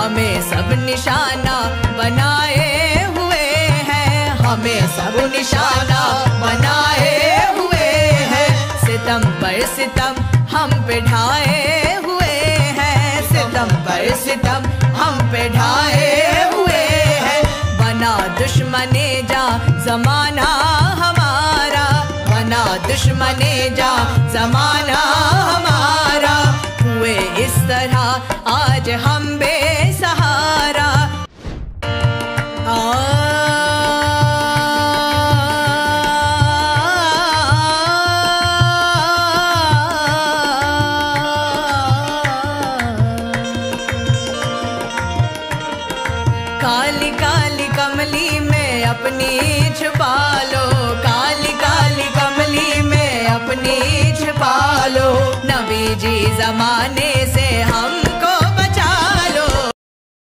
हमें सब निशाना बनाए हुए हैं, हमें सब निशाना बनाए हुए हैं। सितम पर सितम हम पे ढाए हुए हैं, सितम पर सितम हम पे ढाए हुए हैं। बना दुश्मने जा जमाना हमारा, बना दुश्मने जा जमाना हमारा। हुए इस तरह आज हम बेसहारा। काली काली कमली में अपनी छुपा लो, काली काली कमली में अपनी छुपा लो। नबी जी जमाने से हम